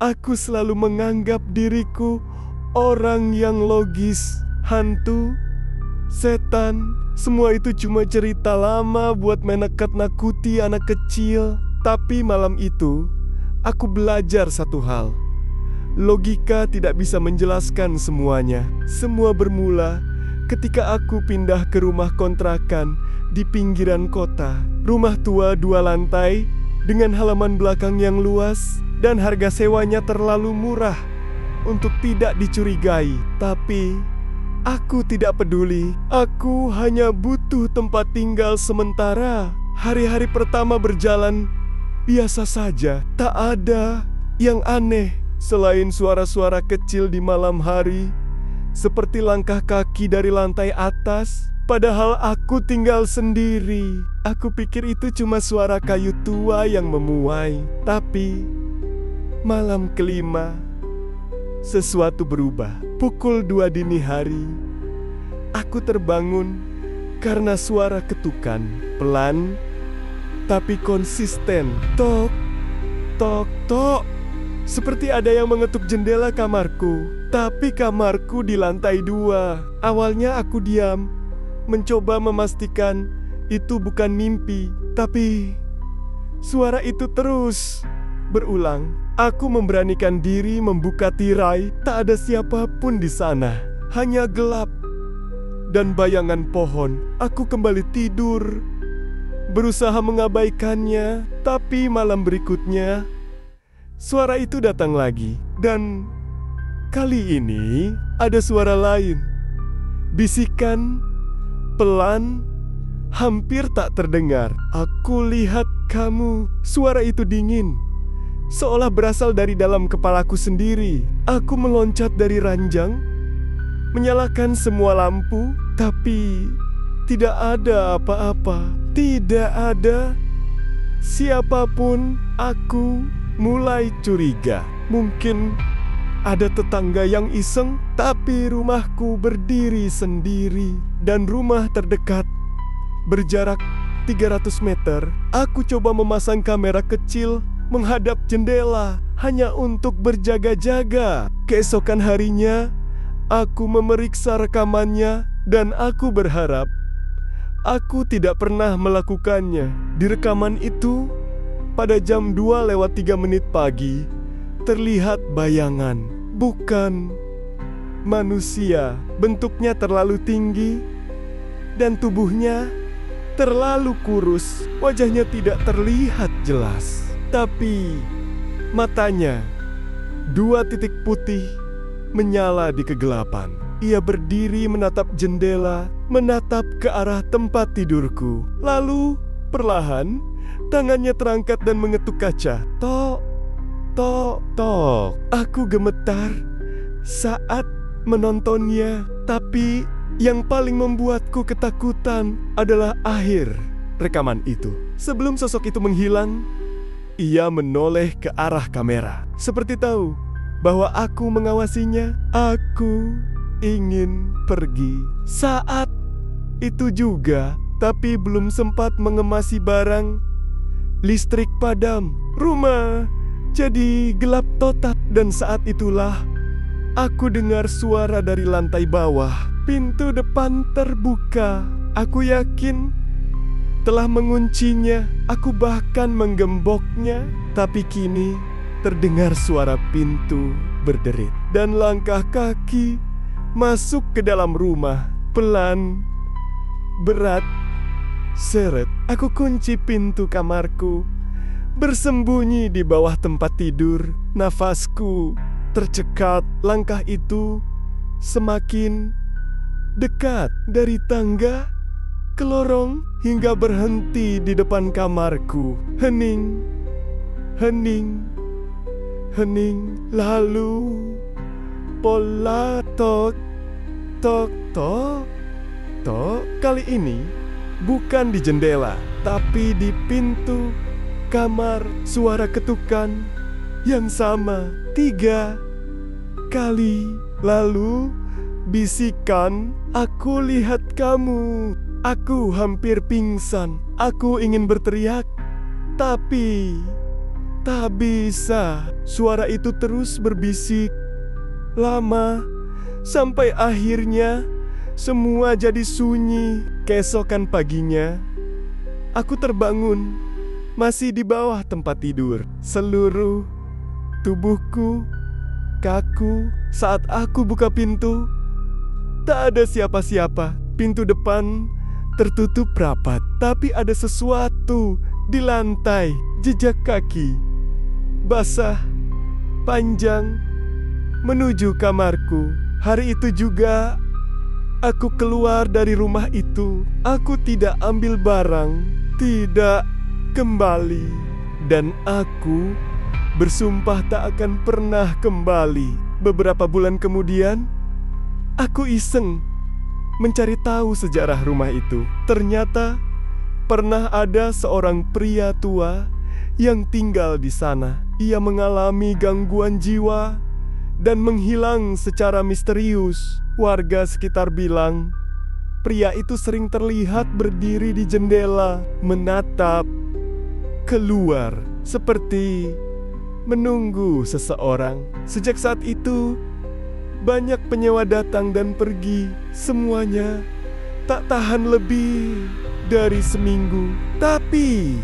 Aku selalu menganggap diriku orang yang logis. Hantu, setan, semua itu cuma cerita lama buat menakuti anak kecil. Tapi malam itu, aku belajar satu hal. Logika tidak bisa menjelaskan semuanya. Semua bermula ketika aku pindah ke rumah kontrakan di pinggiran kota. Rumah tua 2 lantai dengan halaman belakang yang luas dan harga sewanya terlalu murah untuk tidak dicurigai. Tapi aku tidak peduli. Aku hanya butuh tempat tinggal sementara. Hari-hari pertama berjalan biasa saja. Tak ada yang aneh selain suara-suara kecil di malam hari, seperti langkah kaki dari lantai atas. Padahal aku tinggal sendiri. Aku pikir itu cuma suara kayu tua yang memuai. Tapi malam kelima, sesuatu berubah. Pukul 2 dini hari, aku terbangun karena suara ketukan. Pelan, tapi konsisten. Tok, tok, tok. Seperti ada yang mengetuk jendela kamarku. Tapi kamarku di lantai 2. Awalnya aku diam, mencoba memastikan itu bukan mimpi. Tapi suara itu terus berulang. Aku memberanikan diri membuka tirai. Tak ada siapapun di sana. Hanya gelap dan bayangan pohon. Aku kembali tidur, berusaha mengabaikannya. Tapi malam berikutnya, suara itu datang lagi. Dan kali ini ada suara lain. Bisikan pelan, hampir tak terdengar. Aku lihat kamu. Suara itu dingin, seolah berasal dari dalam kepalaku sendiri. Aku meloncat dari ranjang, menyalakan semua lampu, tapi tidak ada apa-apa. Tidak ada siapapun. Aku mulai curiga. Mungkin ada tetangga yang iseng, tapi rumahku berdiri sendiri. Dan rumah terdekat berjarak 300 meter. Aku coba memasang kamera kecil menghadap jendela hanya untuk berjaga-jaga. Keesokan harinya, aku memeriksa rekamannya dan aku berharap aku tidak pernah melakukannya. Di rekaman itu, pada jam 2:03 pagi, terlihat bayangan, bukan manusia. Bentuknya terlalu tinggi dan tubuhnya terlalu kurus. Wajahnya tidak terlihat jelas, tapi matanya 2 titik putih menyala di kegelapan. Ia berdiri menatap jendela, menatap ke arah tempat tidurku. Lalu perlahan tangannya terangkat dan mengetuk kaca. Tok, tok, tok. Aku gemetar saat menontonnya. Tapi yang paling membuatku ketakutan adalah akhir rekaman itu. Sebelum sosok itu menghilang, ia menoleh ke arah kamera, seperti tahu bahwa aku mengawasinya. Aku ingin pergi saat itu juga, tapi belum sempat mengemasi barang. Listrik padam, rumah jadi gelap total. Dan saat itulah aku dengar suara dari lantai bawah. Pintu depan terbuka. Aku yakin telah menguncinya. Aku bahkan menggemboknya. Tapi kini terdengar suara pintu berderit dan langkah kaki masuk ke dalam rumah. Pelan, berat, seret. Aku kunci pintu kamarku, bersembunyi di bawah tempat tidur. Nafasku tercekat. Langkah itu semakin dekat, dari tangga ke lorong hingga berhenti di depan kamarku. Hening, hening, hening. Lalu pola tok, tok, tok, tok. Kali ini bukan di jendela, tapi di pintu kamar. Suara ketukan yang sama 3 kali. Lalu bisikan, aku lihat kamu. Aku hampir pingsan. Aku ingin berteriak, tapi Tak bisa, suara itu terus berbisik. Lama, sampai akhirnya semua jadi sunyi. Keesokan paginya, aku terbangun, masih di bawah tempat tidur. Seluruh tubuhku kaku. Saat aku buka pintu, tak ada siapa-siapa. Pintu depan tertutup rapat, tapi ada sesuatu di lantai. Jejak kaki basah, panjang, menuju kamarku. Hari itu juga aku keluar dari rumah itu. Aku tidak ambil barang, tidak kembali, dan aku bersumpah tak akan pernah kembali. Beberapa bulan kemudian, aku iseng mencari tahu sejarah rumah itu. Ternyata pernah ada seorang pria tua yang tinggal di sana. Ia mengalami gangguan jiwa dan menghilang secara misterius. Warga sekitar bilang, pria itu sering terlihat berdiri di jendela, menatap keluar, seperti menunggu seseorang. Sejak saat itu, banyak penyewa datang dan pergi. Semuanya tak tahan lebih dari seminggu. Tapi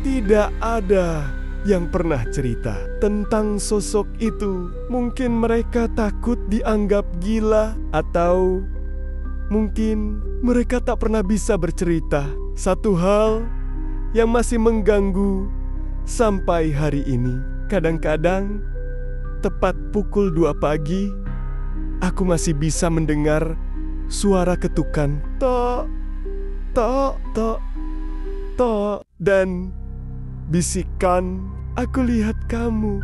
tidak ada yang pernah cerita tentang sosok itu. Mungkin mereka takut dianggap gila, atau mungkin mereka tak pernah bisa bercerita. Satu hal yang masih mengganggu sampai hari ini. Kadang-kadang tepat pukul 2 pagi, aku masih bisa mendengar suara ketukan tok, tok, tok, tok, dan bisikan, aku lihat kamu.